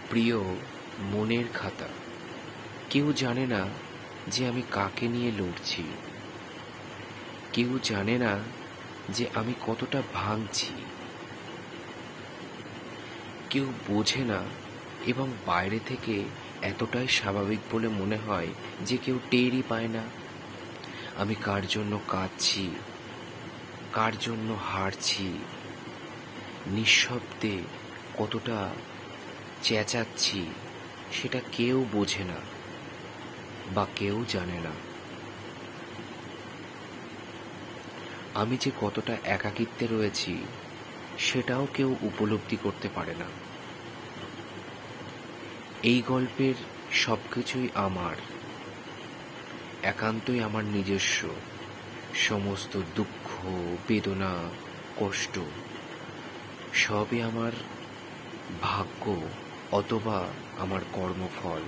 প্রিয় মনের খাতা। কেউ জানে না যে আমি কাকে নিয়ে লড়ছি। কেউ জানে না যে আমি কতটা ভাঙছি। কেউ বোঝে না, এবং বাইরে থেকে এতটাই স্বাভাবিক বলে মনে হয় যে কেউ টেরই পায় না আমি কার জন্য কাঁদছি, কার জন্য হারছি, নিঃশব্দে কতটা চেঁচাচ্ছি। সেটা কেউ বোঝে না বা কেউ জানে না। আমি যে কতটা একাকিত্বে রয়েছি সেটাও কেউ উপলব্ধি করতে পারে না। এই গল্পের সবকিছুই আমার, একান্তই আমার নিজস্ব। সমস্ত দুঃখ, বেদনা, কষ্ট সবই আমার ভাগ্য অথবা আমার কর্মফল।